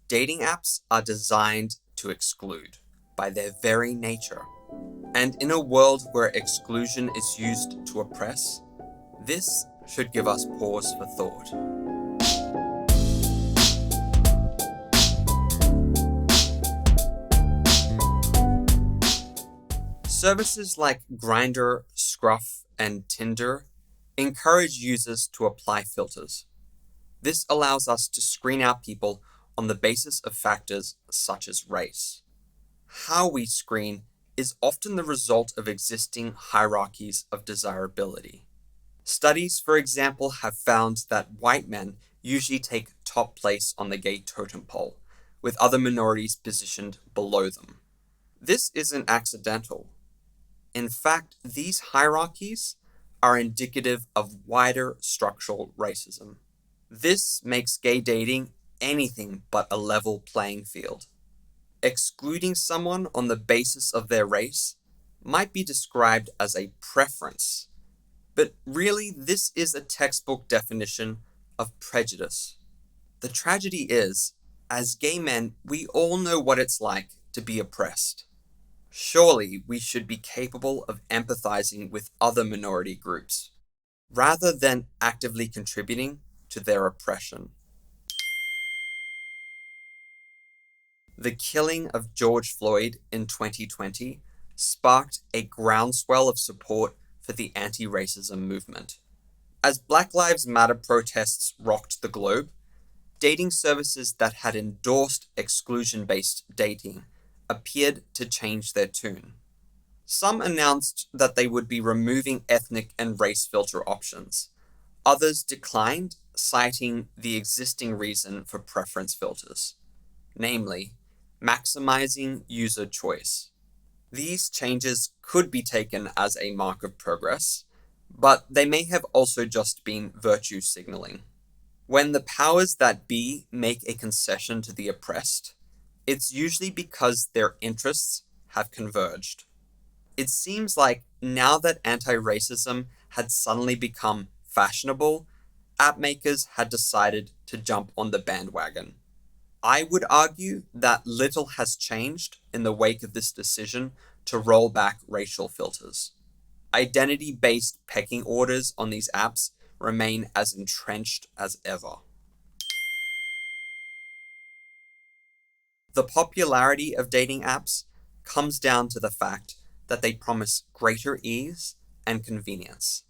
Dating apps are designed to exclude by their very nature. And in a world where exclusion is used to oppress, this should give us pause for thought. Services like Grindr, Scruff, and Tinder encourage users to apply filters. This allows us to screen out people on the basis of factors such as race. How we screen is often the result of existing hierarchies of desirability. Studies, for example, have found that white men usually take top place on the gay totem pole, with other minorities positioned below them. This isn't accidental. In fact, these hierarchies are indicative of wider structural racism. This makes gay dating anything but a level playing field. Excluding someone on the basis of their race might be described as a preference, but really this is a textbook definition of prejudice. The tragedy is, as gay men, we all know what it's like to be oppressed. Surely we should be capable of empathizing with other minority groups, rather than actively contributing to their oppression. The killing of George Floyd in 2020 sparked a groundswell of support for the anti-racism movement. As Black Lives Matter protests rocked the globe, dating services that had endorsed exclusion-based dating appeared to change their tune. Some announced that they would be removing ethnic and race filter options. Others declined, citing the existing reason for preference filters, namely, maximizing user choice. These changes could be taken as a mark of progress, but they may have also just been virtue signaling. When the powers that be make a concession to the oppressed, it's usually because their interests have converged. It seems like now that anti-racism had suddenly become fashionable, app makers had decided to jump on the bandwagon. I would argue that little has changed in the wake of this decision to roll back racial filters. Identity-based pecking orders on these apps remain as entrenched as ever. The popularity of dating apps comes down to the fact that they promise greater ease and convenience.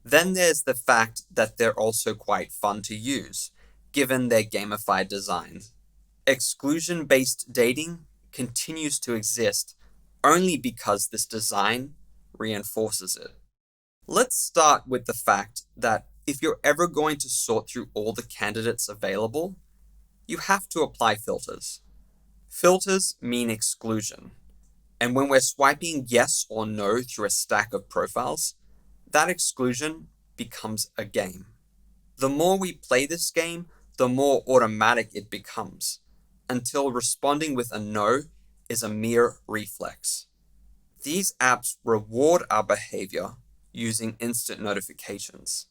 Then there's the fact that they're also quite fun to use, given their gamified design. Exclusion-based dating continues to exist only because this design reinforces it. Let's start with the fact that if you're ever going to sort through all the candidates available, you have to apply filters. Filters mean exclusion, and when we're swiping yes or no through a stack of profiles, that exclusion becomes a game. The more we play this game, the more automatic it becomes, until responding with a no is a mere reflex. These apps reward our behavior using instant notifications.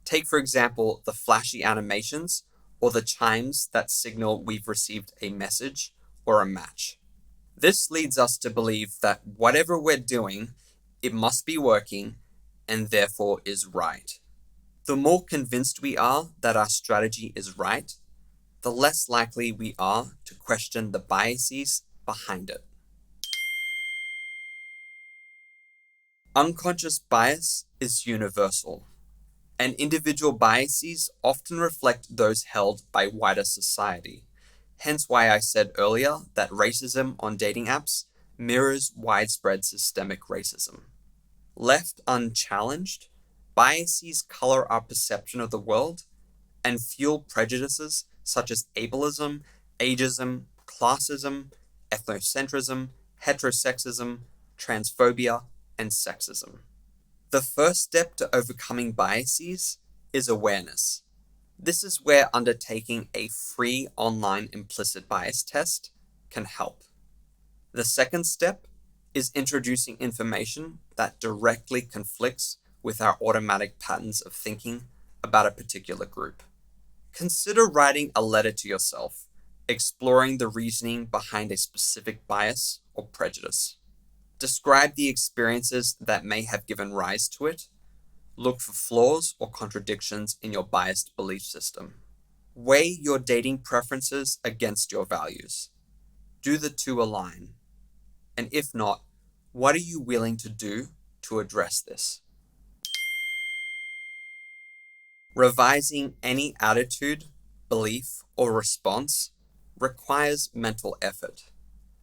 Take, for example, the flashy animations or the chimes that signal we've received a message or a match. This leads us to believe that whatever we're doing, it must be working and therefore is right. The more convinced we are that our strategy is right, the less likely we are to question the biases behind it. Unconscious bias is universal, and individual biases often reflect those held by wider society. Hence why I said earlier that racism on dating apps mirrors widespread systemic racism. Left unchallenged, biases color our perception of the world and fuel prejudices such as ableism, ageism, classism, ethnocentrism, heterosexism, transphobia, and sexism. The first step to overcoming biases is awareness. This is where undertaking a free online implicit bias test can help. The second step is introducing information that directly conflicts with our automatic patterns of thinking about a particular group. Consider writing a letter to yourself, exploring the reasoning behind a specific bias or prejudice. Describe the experiences that may have given rise to it. Look for flaws or contradictions in your biased belief system. Weigh your dating preferences against your values. Do the two align? And if not, what are you willing to do to address this? Revising any attitude, belief, or response requires mental effort.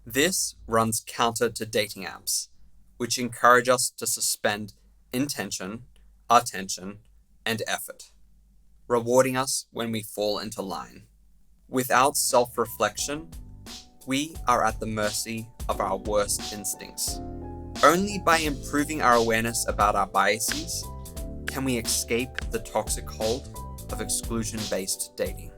This runs counter to dating apps, which encourage us to suspend intention, attention, and effort, rewarding us when we fall into line. Without self-reflection, we are at the mercy of our worst instincts. Only by improving our awareness about our biases can we escape the toxic hold of exclusion-based dating.